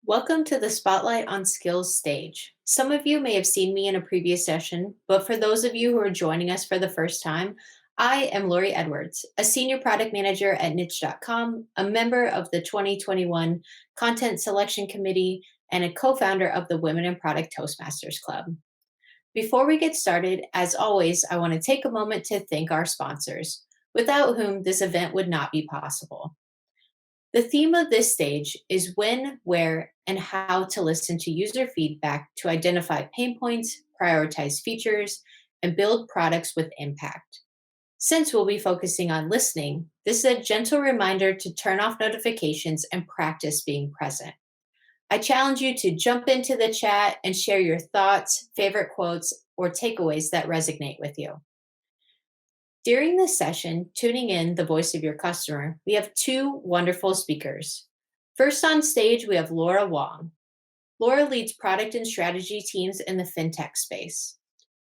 Welcome to the Spotlight on Skills stage. Some of you may have seen me in a previous session, but for those of you who are joining us for the first time, I am Laura Edwards, a senior product manager at niche.com, a member of the 2021 Content Selection Committee, and a co founder of the Women in Product Toastmasters Club. Before we get started, as always, I want to take a moment to thank our sponsors, without whom this event would not be possible. The theme of this stage is when, where, and how to listen to user feedback to identify pain points, prioritize features, and build products with impact. Since we'll be focusing on listening, this is a gentle reminder to turn off notifications and practice being present. I challenge you to jump into the chat and share your thoughts, favorite quotes, or takeaways that resonate with you. During this session, tuning in the voice of your customer, we have two wonderful speakers. First on stage, we have Laura Wang. Laura leads product and strategy teams in the fintech space.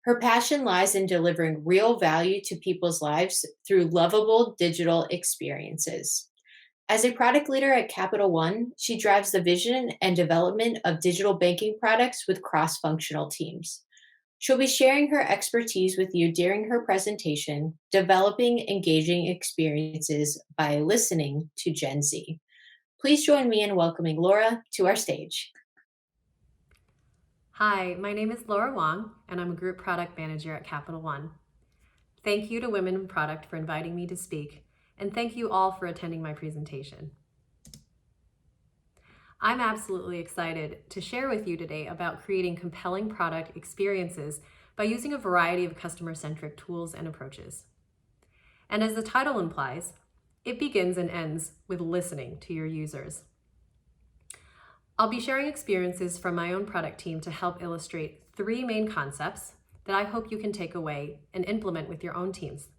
Her passion lies in delivering real value to people's lives through lovable digital experiences. As a product leader at Capital One, she drives the vision and development of digital banking products with cross-functional teams. She'll be sharing her expertise with you during her presentation, developing engaging experiences by listening to Gen Z. Please join me in welcoming Laura to our stage. Hi, my name is Laura Wang, and I'm a Group Product Manager at Capital One. Thank you to Women in Product for inviting me to speak, and thank you all for attending my presentation. I'm absolutely excited to share with you today about creating compelling product experiences by using a variety of customer-centric tools and approaches. And as the title implies, it begins and ends with listening to your users. I'll be sharing experiences from my own product team to help illustrate three main concepts that I hope you can take away and implement with your own teams.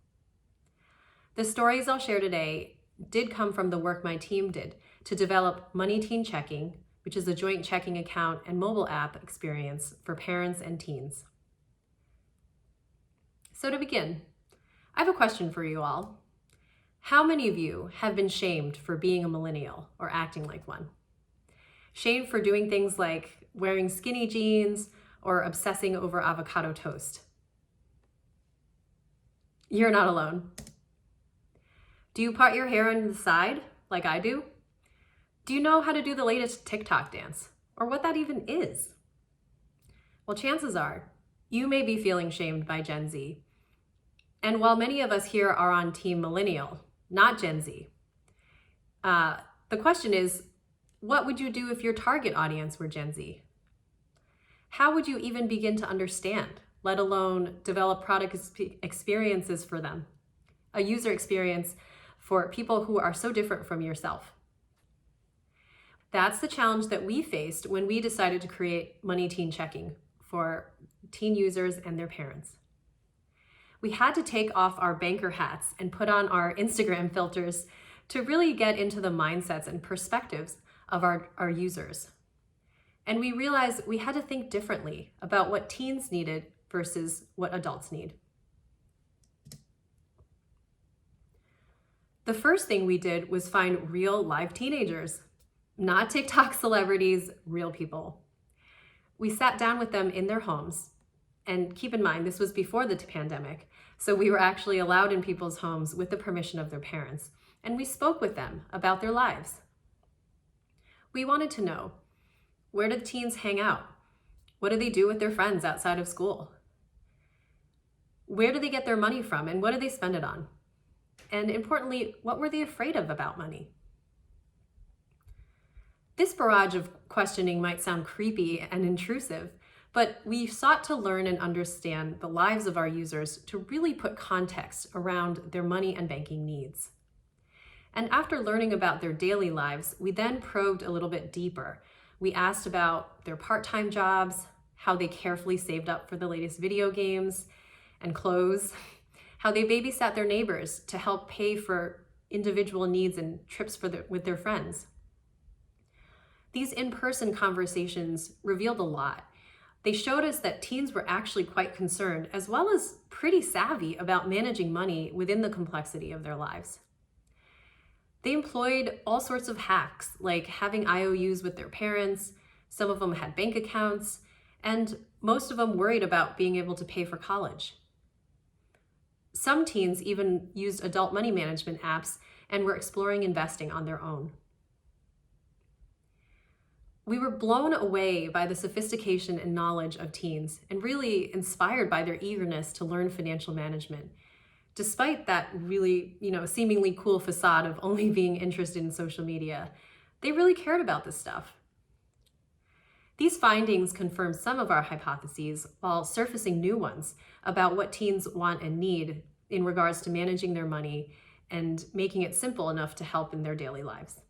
The stories I'll share today did come from the work my team did to develop Money Teen Checking, which is a joint checking account and mobile app experience for parents and teens. So to begin, I have a question for you all. How many of you have been shamed for being a millennial or acting like one? Shamed for doing things like wearing skinny jeans or obsessing over avocado toast? You're not alone. Do you part your hair on the side like I do? Do you know how to do the latest TikTok dance or what that even is? Well, chances are you may be feeling shamed by Gen Z. And while many of us here are on Team Millennial, not Gen Z, the question is, what would you do if your target audience were Gen Z? How would you even begin to understand, let alone develop product experiences for them? A user experience for people who are so different from yourself. That's the challenge that we faced when we decided to create Money Teen Checking for teen users and their parents. We had to take off our banker hats and put on our Instagram filters to really get into the mindsets and perspectives of our users. And we realized we had to think differently about what teens needed versus what adults need. The first thing we did was find real live teenagers, not TikTok celebrities, real people. We sat down with them in their homes, and keep in mind, this was before the pandemic, so we were actually allowed in people's homes with the permission of their parents, and we spoke with them about their lives. We wanted to know, where do the teens hang out? What do they do with their friends outside of school? Where do they get their money from, and what do they spend it on? And importantly, what were they afraid of about money? This barrage of questioning might sound creepy and intrusive, but we sought to learn and understand the lives of our users to really put context around their money and banking needs. And after learning about their daily lives, we then probed a little bit deeper. We asked about their part-time jobs, how they carefully saved up for the latest video games and clothes, how they babysat their neighbors to help pay for individual needs and trips with their friends. These in-person conversations revealed a lot. They showed us that teens were actually quite concerned, as well as pretty savvy about managing money within the complexity of their lives. They employed all sorts of hacks, like having IOUs with their parents. Some of them had bank accounts, and most of them worried about being able to pay for college. Some teens even used adult money management apps and were exploring investing on their own. We were blown away by the sophistication and knowledge of teens and really inspired by their eagerness to learn financial management. Despite that really, seemingly cool facade of only being interested in social media, they really cared about this stuff. These findings confirm some of our hypotheses while surfacing new ones about what teens want and need in regards to managing their money and making it simple enough to help in their daily lives.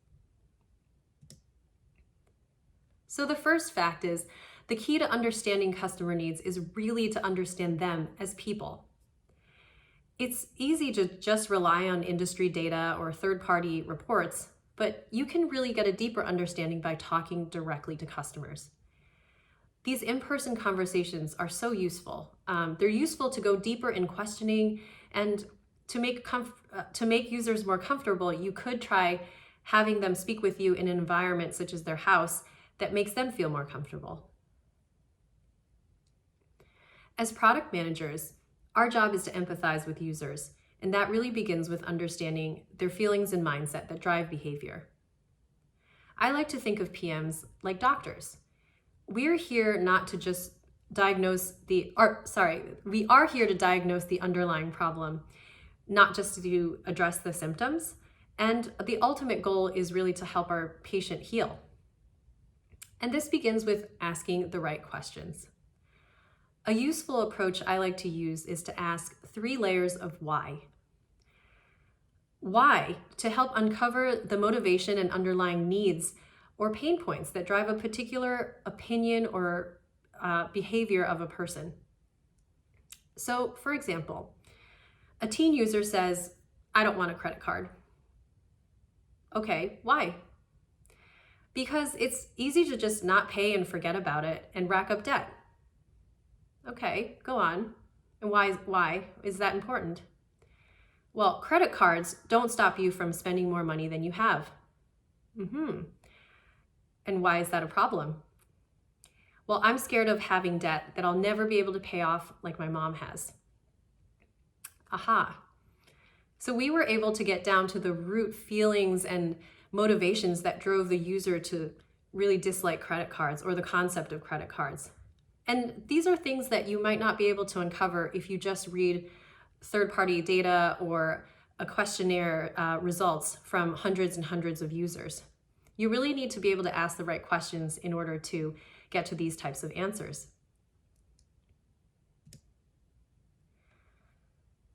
So the first fact is, the key to understanding customer needs is really to understand them as people. It's easy to just rely on industry data or third-party reports, but you can really get a deeper understanding by talking directly to customers. These in-person conversations are so useful. They're useful to go deeper in questioning, and to make users more comfortable, you could try having them speak with you in an environment such as their house that makes them feel more comfortable. As product managers, our job is to empathize with users, and that really begins with understanding their feelings and mindset that drive behavior. I like to think of PMs like doctors. We're here not to just we are here to diagnose the underlying problem, not just to address the symptoms, and the ultimate goal is really to help our patient heal. And this begins with asking the right questions. A useful approach I like to use is to ask 3 layers of why. Why? To help uncover the motivation and underlying needs or pain points that drive a particular opinion or behavior of a person. So, for example, a teen user says, "I don't want a credit card." Okay, why? Because it's easy to just not pay and forget about it and rack up debt. Okay, go on. And why is that important? Well, credit cards don't stop you from spending more money than you have. And why is that a problem? Well, I'm scared of having debt that I'll never be able to pay off like my mom has. Aha. So we were able to get down to the root feelings and motivations that drove the user to really dislike credit cards or the concept of credit cards. And these are things that you might not be able to uncover if you just read third-party data or a questionnaire results from hundreds and hundreds of users. You really need to be able to ask the right questions in order to get to these types of answers.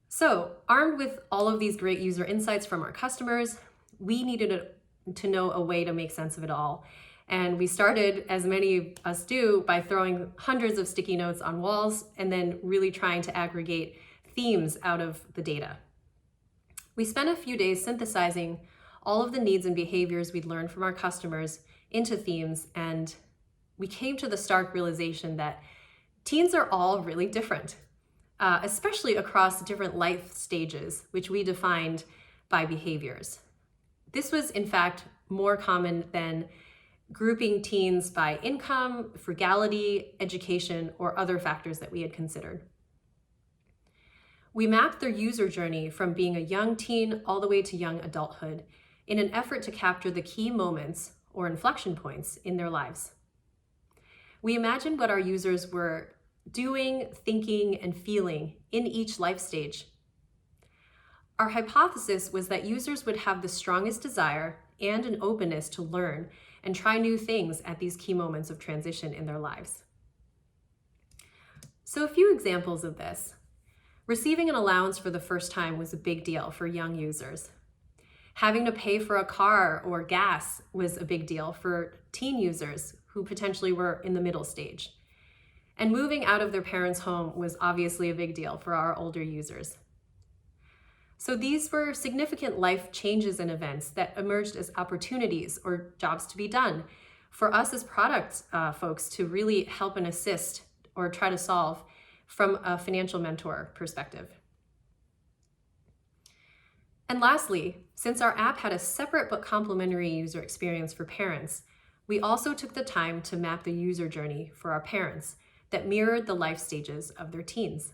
So, armed with all of these great user insights from our customers, we needed to know a way to make sense of it all. And we started, as many of us do, by throwing hundreds of sticky notes on walls and then really trying to aggregate themes out of the data. We spent a few days synthesizing all of the needs and behaviors we'd learned from our customers into themes, and we came to the stark realization that teens are all really different, especially across different life stages, which we defined by behaviors. This was, in fact, more common than grouping teens by income, frugality, education, or other factors that we had considered. We mapped their user journey from being a young teen all the way to young adulthood in an effort to capture the key moments or inflection points in their lives. We imagined what our users were doing, thinking, and feeling in each life stage. Our hypothesis was that users would have the strongest desire and an openness to learn and try new things at these key moments of transition in their lives. So a few examples of this. Receiving an allowance for the first time was a big deal for young users. Having to pay for a car or gas was a big deal for teen users who potentially were in the middle stage. And moving out of their parents' home was obviously a big deal for our older users. So these were significant life changes and events that emerged as opportunities or jobs to be done for us as product folks to really help and assist or try to solve from a financial mentor perspective. And lastly, since our app had a separate but complementary user experience for parents, we also took the time to map the user journey for our parents that mirrored the life stages of their teens.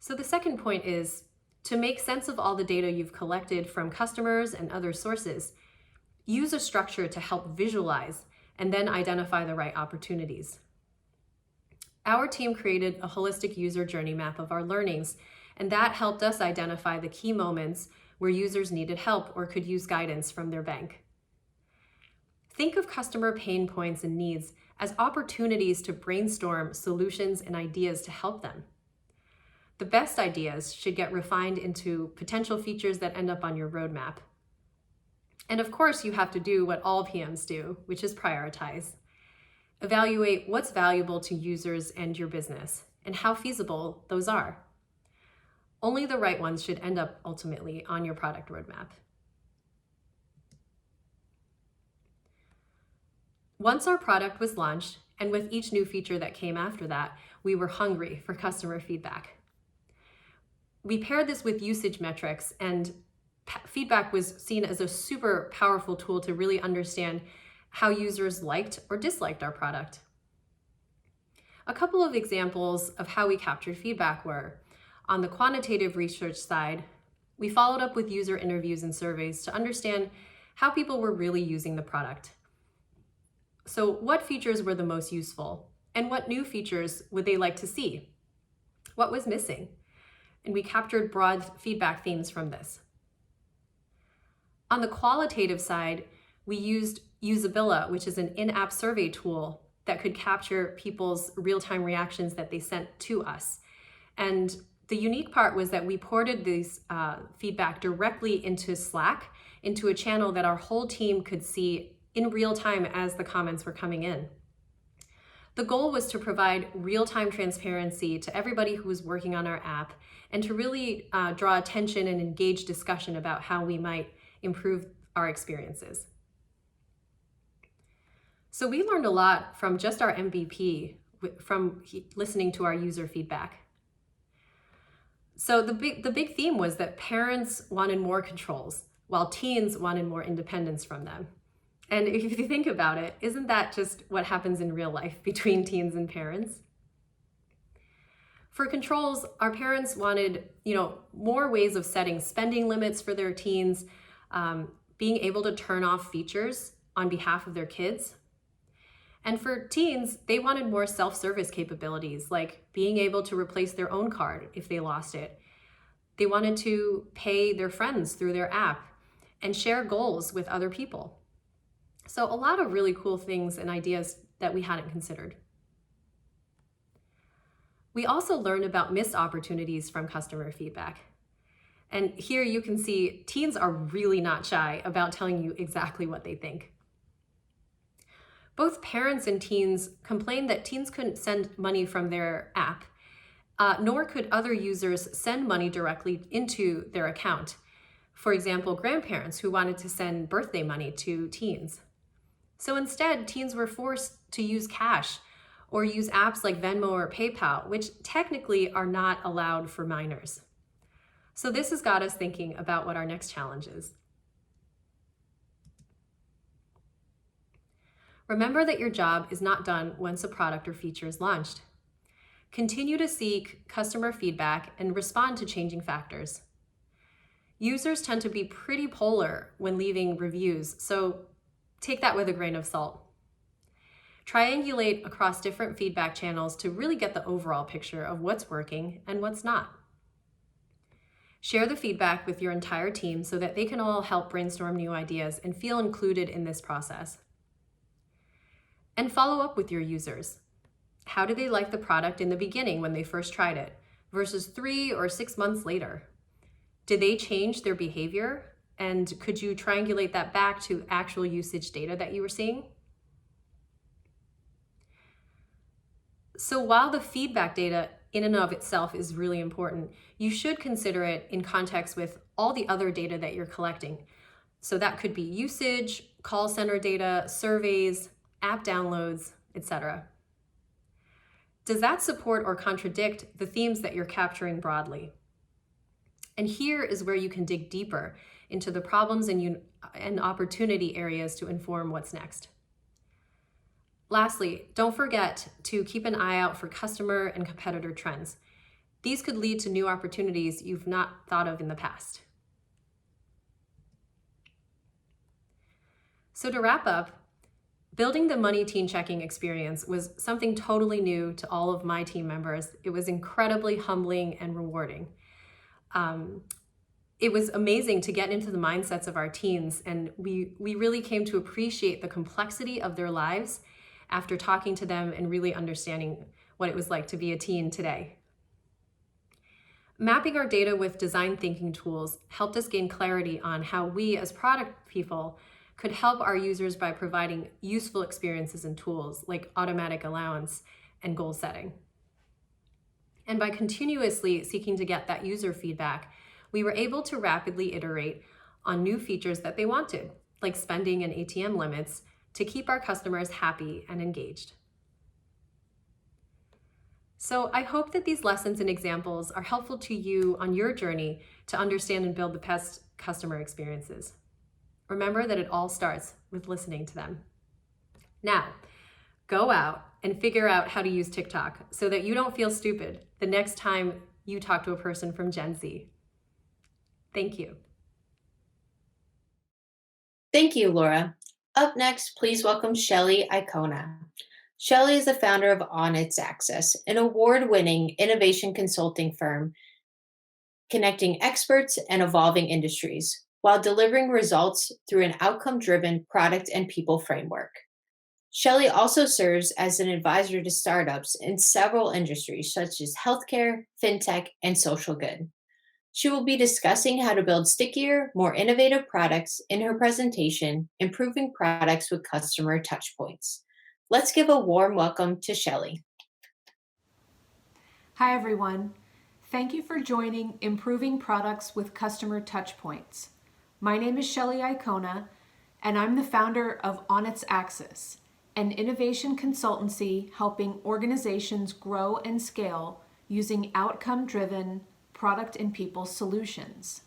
So the second point is to make sense of all the data you've collected from customers and other sources. Use a structure to help visualize and then identify the right opportunities. Our team created a holistic user journey map of our learnings, and that helped us identify the key moments where users needed help or could use guidance from their bank. Think of customer pain points and needs as opportunities to brainstorm solutions and ideas to help them. The best ideas should get refined into potential features that end up on your roadmap. And of course, you have to do what all PMs do, which is prioritize. Evaluate what's valuable to users and your business, and how feasible those are. Only the right ones should end up ultimately on your product roadmap. Once our product was launched, and with each new feature that came after that, we were hungry for customer feedback. We paired this with usage metrics, and feedback was seen as a super powerful tool to really understand how users liked or disliked our product. A couple of examples of how we captured feedback were, on the quantitative research side, we followed up with user interviews and surveys to understand how people were really using the product. So what features were the most useful, and what new features would they like to see? What was missing? And we captured broad feedback themes from this. On the qualitative side, we used Usabilla, which is an in-app survey tool that could capture people's real-time reactions that they sent to us. And the unique part was that we ported these feedback directly into Slack, into a channel that our whole team could see in real time as the comments were coming in. The goal was to provide real-time transparency to everybody who was working on our app and to really draw attention and engage discussion about how we might improve our experiences. So we learned a lot from just our MVP, from listening to our user feedback. So the big theme was that parents wanted more controls, while teens wanted more independence from them. And if you think about it, isn't that just what happens in real life between teens and parents? For controls, our parents wanted, more ways of setting spending limits for their teens, being able to turn off features on behalf of their kids. And for teens, they wanted more self-service capabilities, like being able to replace their own card if they lost it. They wanted to pay their friends through their app and share goals with other people. So a lot of really cool things and ideas that we hadn't considered. We also learned about missed opportunities from customer feedback. And here you can see teens are really not shy about telling you exactly what they think. Both parents and teens complained that teens couldn't send money from their app, nor could other users send money directly into their account. For example, grandparents who wanted to send birthday money to teens. So instead, teens were forced to use cash or use apps like Venmo or PayPal, which technically are not allowed for minors. So this has got us thinking about what our next challenge is. Remember that your job is not done once a product or feature is launched. Continue to seek customer feedback and respond to changing factors. Users tend to be pretty polar when leaving reviews, so take that with a grain of salt. Triangulate across different feedback channels to really get the overall picture of what's working and what's not. Share the feedback with your entire team so that they can all help brainstorm new ideas and feel included in this process. And follow up with your users. How do they like the product in the beginning when they first tried it versus 3 or 6 months later? Did they change their behavior? And could you triangulate that back to actual usage data that you were seeing? So while the feedback data in and of itself is really important, you should consider it in context with all the other data that you're collecting. So that could be usage, call center data, surveys, app downloads, etc. Does that support or contradict the themes that you're capturing broadly? And here is where you can dig deeper into the problems and opportunity areas to inform what's next. Lastly, don't forget to keep an eye out for customer and competitor trends. These could lead to new opportunities you've not thought of in the past. So to wrap up, building the Money Teen Checking experience was something totally new to all of my team members. It was incredibly humbling and rewarding. It was amazing to get into the mindsets of our teens, and we really came to appreciate the complexity of their lives after talking to them and really understanding what it was like to be a teen today. Mapping our data with design thinking tools helped us gain clarity on how we as product people could help our users by providing useful experiences and tools like automatic allowance and goal setting. And by continuously seeking to get that user feedback, we were able to rapidly iterate on new features that they wanted, like spending and ATM limits, to keep our customers happy and engaged. So I hope that these lessons and examples are helpful to you on your journey to understand and build the best customer experiences. Remember that it all starts with listening to them. Now, go out and figure out how to use TikTok so that you don't feel stupid the next time you talk to a person from Gen Z. Thank you. Thank you, Laura. Up next, please welcome Shelley Iocona. Shelley is the founder of Onyx Access, an award-winning innovation consulting firm connecting experts and evolving industries while delivering results through an outcome-driven product and people framework. Shelley also serves as an advisor to startups in several industries such as healthcare, fintech, and social good. She will be discussing how to build stickier, more innovative products in her presentation, Improving Products with Customer Touchpoints. Let's give a warm welcome to Shelley. Hi, everyone. Thank you for joining Improving Products with Customer Touchpoints. My name is Shelley Iocona, and I'm the founder of Onyx Access, an innovation consultancy helping organizations grow and scale using outcome-driven product and people solutions.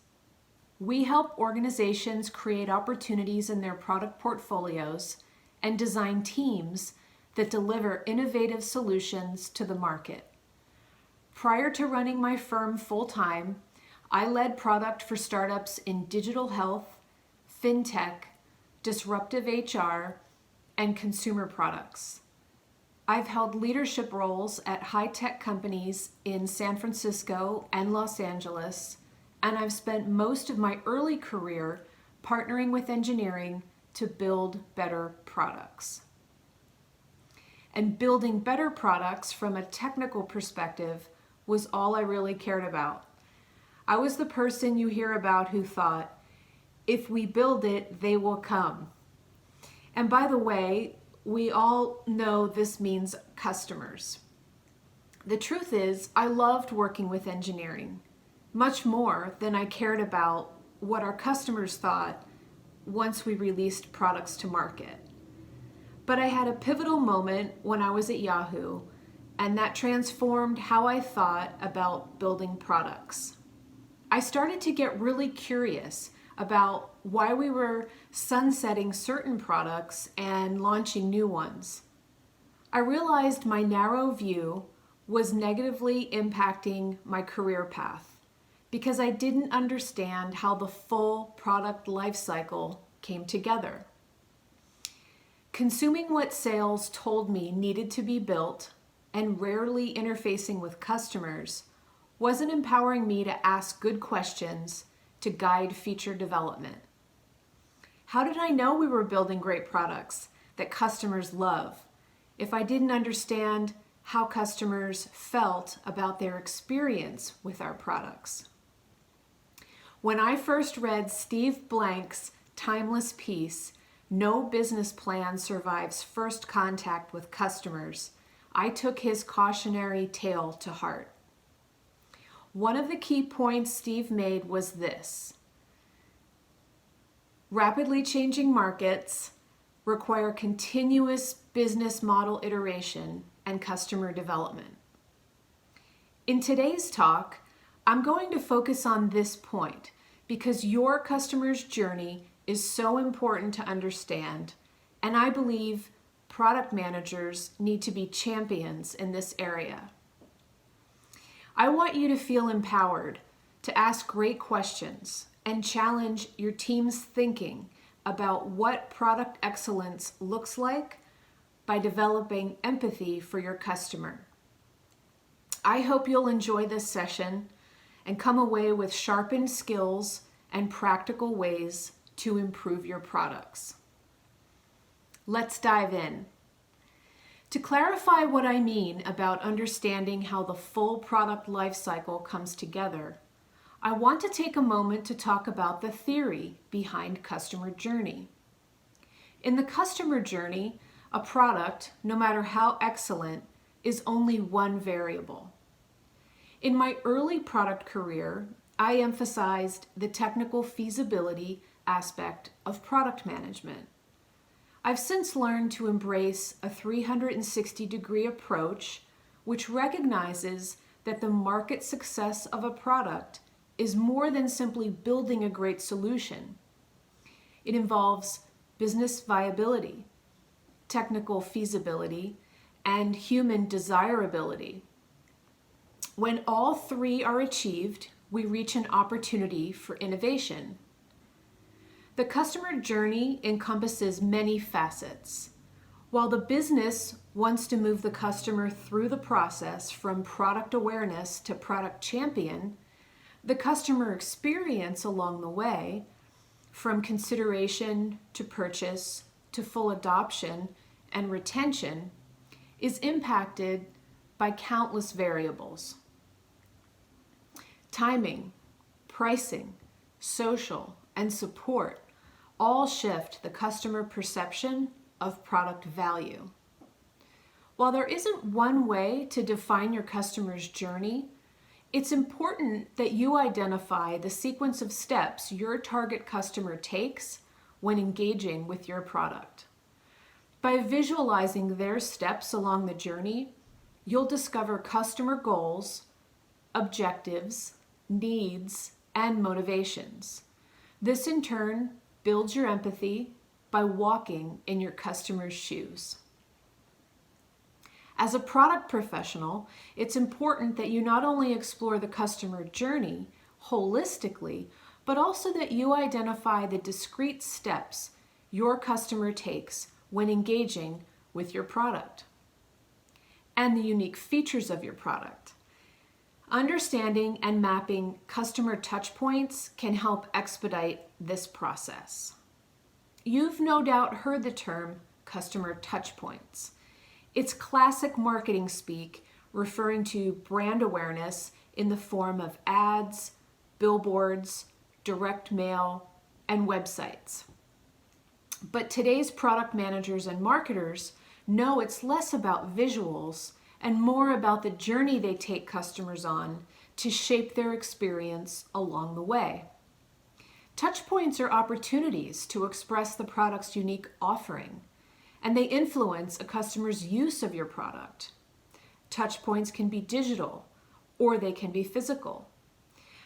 We help organizations create opportunities in their product portfolios and design teams that deliver innovative solutions to the market. Prior to running my firm full-time, I led product for startups in digital health, fintech, disruptive HR, and consumer products. I've held leadership roles at high-tech companies in San Francisco and Los Angeles, and I've spent most of my early career partnering with engineering to build better products. And building better products from a technical perspective was all I really cared about. I was the person you hear about who thought, if we build it, they will come. And by the way, we all know this means customers. The truth is, I loved working with engineering, much more than I cared about what our customers thought once we released products to market. But I had a pivotal moment when I was at Yahoo, and that transformed how I thought about building products. I started to get really curious about why we were sunsetting certain products and launching new ones. I realized my narrow view was negatively impacting my career path because I didn't understand how the full product lifecycle came together. Consuming what sales told me needed to be built and rarely interfacing with customers wasn't empowering me to ask good questions to guide feature development. How did I know we were building great products that customers love if I didn't understand how customers felt about their experience with our products? When I first read Steve Blank's timeless piece, "No Business Plan Survives First Contact with Customers," I took his cautionary tale to heart. One of the key points Steve made was this: rapidly changing markets require continuous business model iteration and customer development. In today's talk, I'm going to focus on this point because your customer's journey is so important to understand, and I believe product managers need to be champions in this area. I want you to feel empowered to ask great questions and challenge your team's thinking about what product excellence looks like by developing empathy for your customer. I hope you'll enjoy this session and come away with sharpened skills and practical ways to improve your products. Let's dive in. To clarify what I mean about understanding how the full product lifecycle comes together, I want to take a moment to talk about the theory behind customer journey. In the customer journey, a product, no matter how excellent, is only one variable. In my early product career, I emphasized the technical feasibility aspect of product management. I've since learned to embrace a 360-degree approach, which recognizes that the market success of a product is more than simply building a great solution. It involves business viability, technical feasibility, and human desirability. When all three are achieved, we reach an opportunity for innovation. The customer journey encompasses many facets. While the business wants to move the customer through the process from product awareness to product champion, the customer experience along the way, from consideration to purchase to full adoption and retention, is impacted by countless variables. Timing, pricing, social, and support all shift the customer perception of product value. While there isn't one way to define your customer's journey, it's important that you identify the sequence of steps your target customer takes when engaging with your product. By visualizing their steps along the journey, you'll discover customer goals, objectives, needs, and motivations. This in turn builds your empathy by walking in your customer's shoes. As a product professional, it's important that you not only explore the customer journey holistically, but also that you identify the discrete steps your customer takes when engaging with your product and the unique features of your product. Understanding and mapping customer touchpoints can help expedite this process. You've no doubt heard the term customer touchpoints. It's classic marketing speak referring to brand awareness in the form of ads, billboards, direct mail, and websites. But today's product managers and marketers know it's less about visuals and more about the journey they take customers on to shape their experience along the way. Touchpoints are opportunities to express the product's unique offering, and they influence a customer's use of your product. Touchpoints can be digital, or they can be physical.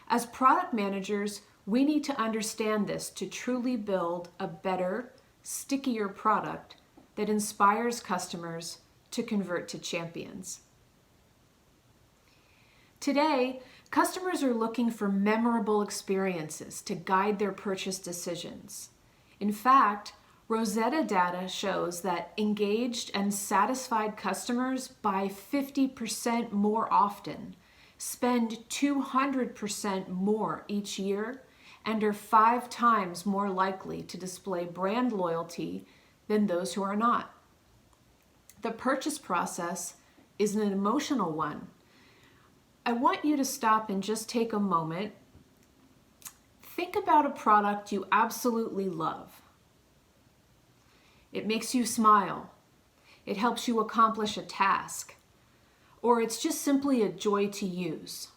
As product managers, we need to understand this to truly build a better, stickier product that inspires customers to convert to champions. Today, customers are looking for memorable experiences to guide their purchase decisions. In fact, Rosetta data shows that engaged and satisfied customers buy 50% more often, spend 200% more each year, and are 5 times more likely to display brand loyalty than those who are not. The purchase process is an emotional one. I want you to stop and just take a moment. Think about a product you absolutely love. It makes you smile. It helps you accomplish a task. Or it's just simply a joy to use.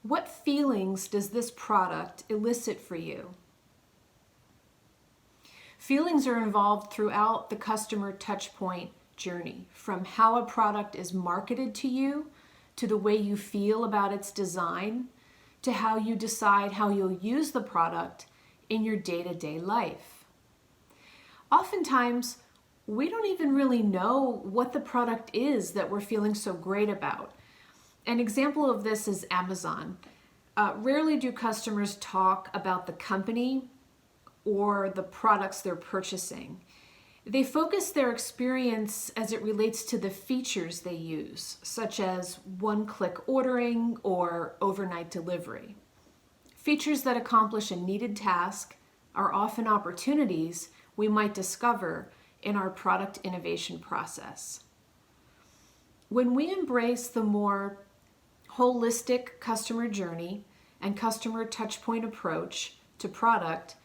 What feelings does this product elicit for you? Feelings are involved throughout the customer touchpoint journey, from how a product is marketed to you, to the way you feel about its design, to how you decide how you'll use the product in your day-to-day life. Oftentimes, we don't even really know what the product is that we're feeling so great about. An example of this is Amazon. Rarely do customers talk about the company or the products they're purchasing. They focus their experience as it relates to the features they use, such as one-click ordering or overnight delivery. Features that accomplish a needed task are often opportunities we might discover in our product innovation process. When we embrace the more holistic customer journey and customer touchpoint approach to product,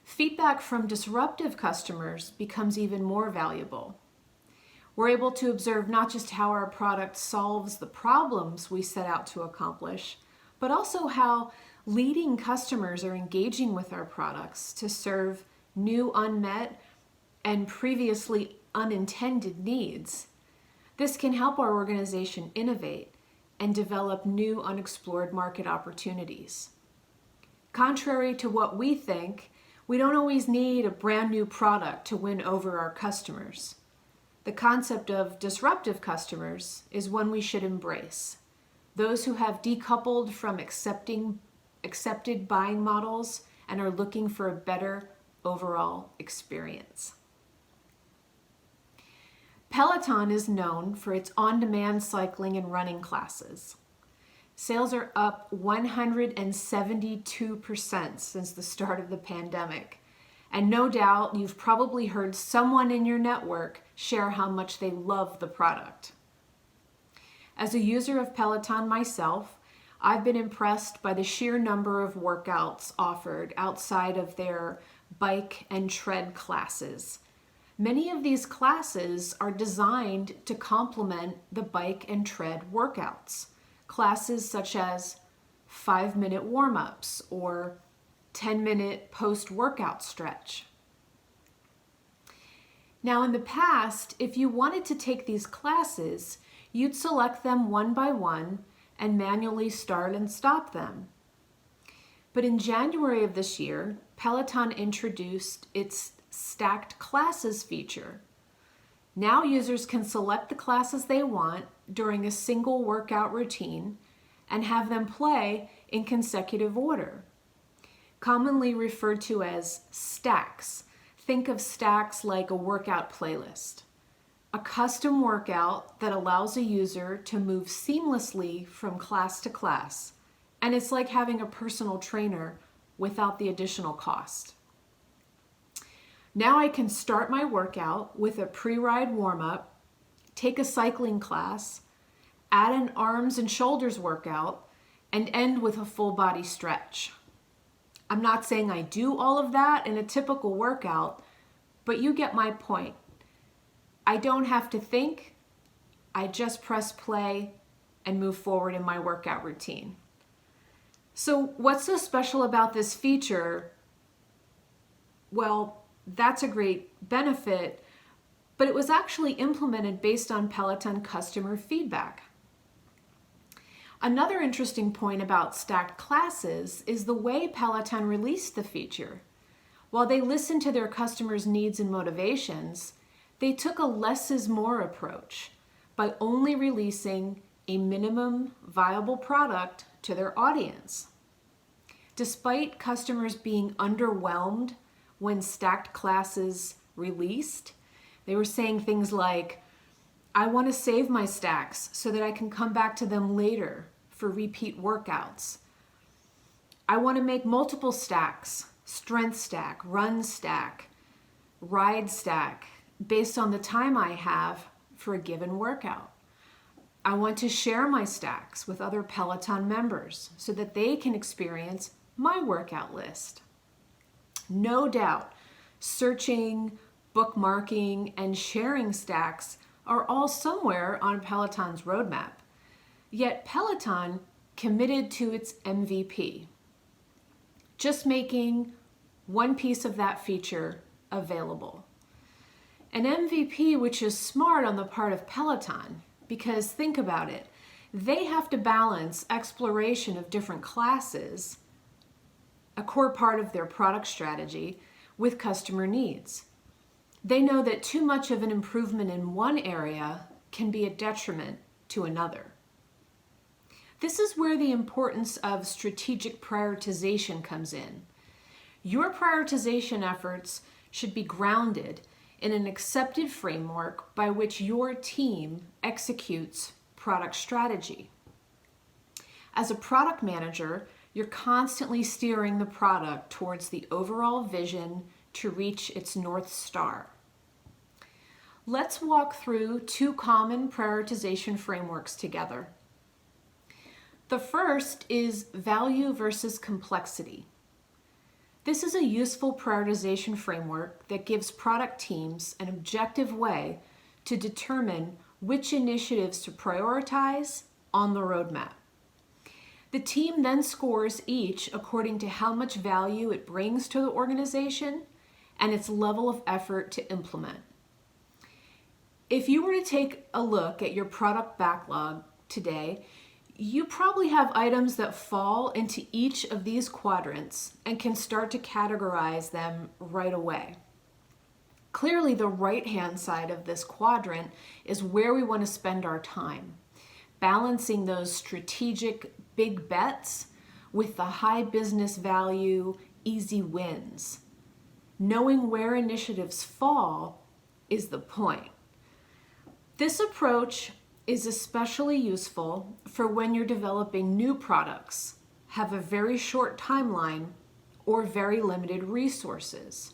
feedback from disruptive customers becomes even more valuable. We're able to observe not just how our product solves the problems we set out to accomplish, but also how leading customers are engaging with our products to serve new unmet and previously unintended needs. This can help our organization innovate and develop new unexplored market opportunities. Contrary to what we think, we don't always need a brand new product to win over our customers. The concept of disruptive customers is one we should embrace. Those who have decoupled from accepted buying models and are looking for a better overall experience. Peloton is known for its on-demand cycling and running classes. Sales are up 172% since the start of the pandemic. And no doubt you've probably heard someone in your network share how much they love the product. As a user of Peloton myself, I've been impressed by the sheer number of workouts offered outside of their bike and tread classes. Many of these classes are designed to complement the bike and tread workouts. Classes such as 5-minute warm-ups or 10-minute post-workout stretch. Now in the past, if you wanted to take these classes, you'd select them one by one and manually start and stop them. But in January of this year, Peloton introduced its Stacked Classes feature. Now users can select the classes they want during a single workout routine and have them play in consecutive order. Commonly referred to as stacks. Think of stacks like a workout playlist. A custom workout that allows a user to move seamlessly from class to class. And it's like having a personal trainer without the additional cost. Now I can start my workout with a pre-ride warm-up, take a cycling class, add an arms and shoulders workout, and end with a full body stretch. I'm not saying I do all of that in a typical workout, but you get my point. I don't have to think, I just press play and move forward in my workout routine. So what's so special about this feature? Well, that's a great benefit, but it was actually implemented based on Peloton customer feedback. Another interesting point about stacked classes is the way Peloton released the feature. While they listened to their customers' needs and motivations, they took a less is more approach by only releasing a minimum viable product to their audience. Despite customers being underwhelmed when stacked classes released, they were saying things like, I want to save my stacks so that I can come back to them later for repeat workouts. I want to make multiple stacks, strength stack, run stack, ride stack, based on the time I have for a given workout. I want to share my stacks with other Peloton members so that they can experience my workout list. No doubt, searching, bookmarking, and sharing stacks are all somewhere on Peloton's roadmap. Yet Peloton committed to its MVP, just making one piece of that feature available. An MVP which is smart on the part of Peloton, because think about it, they have to balance exploration of different classes, a core part of their product strategy, with customer needs. They know that too much of an improvement in one area can be a detriment to another. This is where the importance of strategic prioritization comes in. Your prioritization efforts should be grounded in an accepted framework by which your team executes product strategy. As a product manager, you're constantly steering the product towards the overall vision to reach its North Star. Let's walk through two common prioritization frameworks together. The first is value versus complexity. This is a useful prioritization framework that gives product teams an objective way to determine which initiatives to prioritize on the roadmap. The team then scores each according to how much value it brings to the organization and its level of effort to implement. If you were to take a look at your product backlog today, you probably have items that fall into each of these quadrants and can start to categorize them right away. Clearly, the right-hand side of this quadrant is where we want to spend our time, balancing those strategic big bets with the high business value, easy wins. Knowing where initiatives fall is the point. This approach is especially useful for when you're developing new products, have a very short timeline, or very limited resources,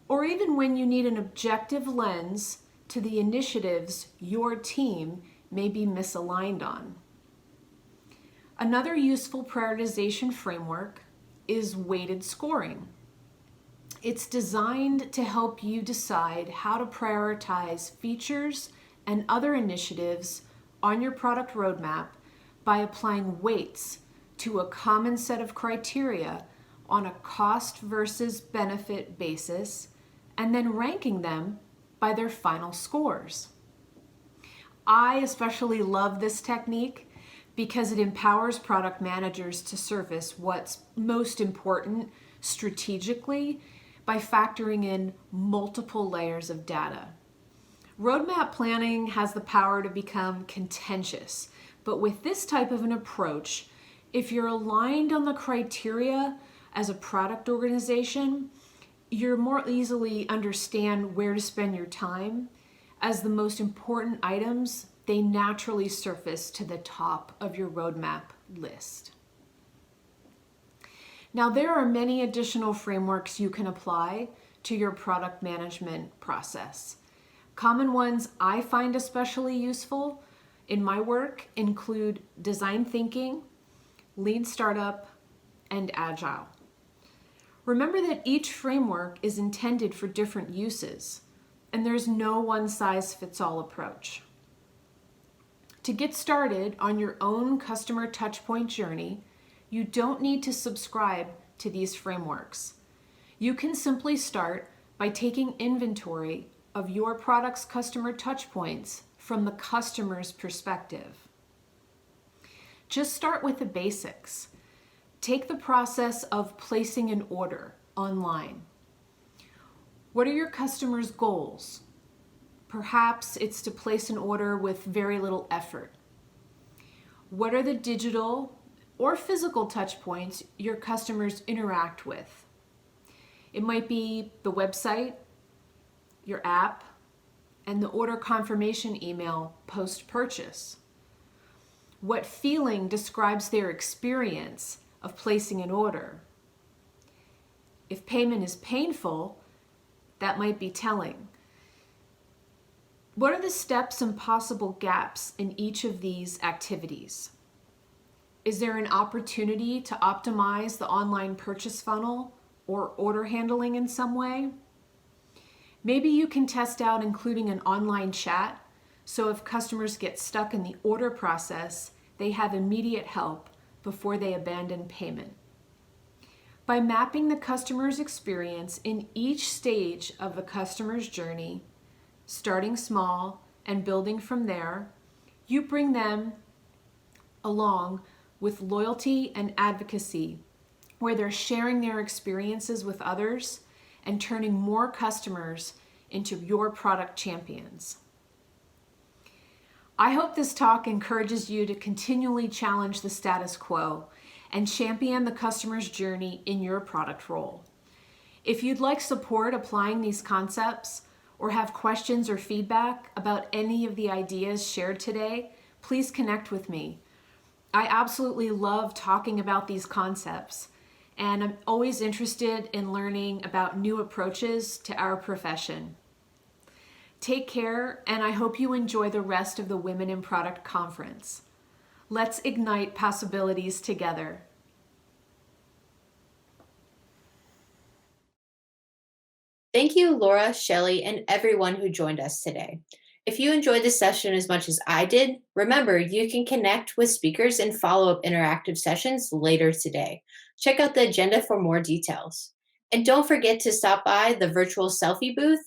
or even when you need an objective lens to the initiatives your team may be misaligned on. Another useful prioritization framework is weighted scoring. It's designed to help you decide how to prioritize features and other initiatives on your product roadmap by applying weights to a common set of criteria on a cost versus benefit basis, and then ranking them by their final scores. I especially love this technique because it empowers product managers to surface what's most important strategically by factoring in multiple layers of data. Roadmap planning has the power to become contentious, but with this type of an approach, if you're aligned on the criteria as a product organization, you're more easily understand where to spend your time, as the most important items, they naturally surface to the top of your roadmap list. Now, there are many additional frameworks you can apply to your product management process. Common ones I find especially useful in my work include design thinking, lean startup, and agile. Remember that each framework is intended for different uses, and there's no one-size-fits-all approach. To get started on your own customer touchpoint journey, you don't need to subscribe to these frameworks. You can simply start by taking inventory of your product's customer touchpoints from the customer's perspective. Just start with the basics. Take the process of placing an order online. What are your customers' goals? Perhaps it's to place an order with very little effort. What are the digital or physical touchpoints your customers interact with? It might be the website, your app, and the order confirmation email post-purchase. What feeling describes their experience of placing an order? If payment is painful, that might be telling. What are the steps and possible gaps in each of these activities? Is there an opportunity to optimize the online purchase funnel or order handling in some way? Maybe you can test out including an online chat, so if customers get stuck in the order process, they have immediate help before they abandon payment. By mapping the customer's experience in each stage of the customer's journey, starting small and building from there, you bring them along with loyalty and advocacy, where they're sharing their experiences with others and turning more customers into your product champions. I hope this talk encourages you to continually challenge the status quo and champion the customer's journey in your product role. If you'd like support applying these concepts or have questions or feedback about any of the ideas shared today, please connect with me. I absolutely love talking about these concepts, and I'm always interested in learning about new approaches to our profession. Take care, and I hope you enjoy the rest of the Women in Product Conference. Let's ignite possibilities together. Thank you, Laura, Shelley, and everyone who joined us today. If you enjoyed this session as much as I did, remember you can connect with speakers and follow up interactive sessions later today. Check out the agenda for more details. And don't forget to stop by the virtual selfie booth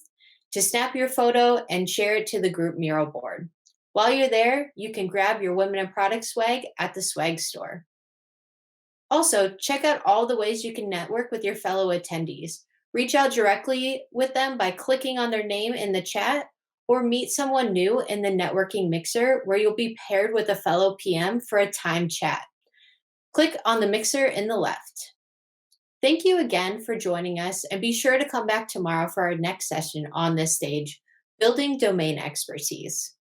to snap your photo and share it to the group mural board. While you're there, you can grab your Women in Product swag at the swag store. Also, check out all the ways you can network with your fellow attendees. Reach out directly with them by clicking on their name in the chat, or meet someone new in the networking mixer where you'll be paired with a fellow PM for a timed chat. Click on the mixer in the left. Thank you again for joining us, and be sure to come back tomorrow for our next session on this stage, Building Domain Expertise.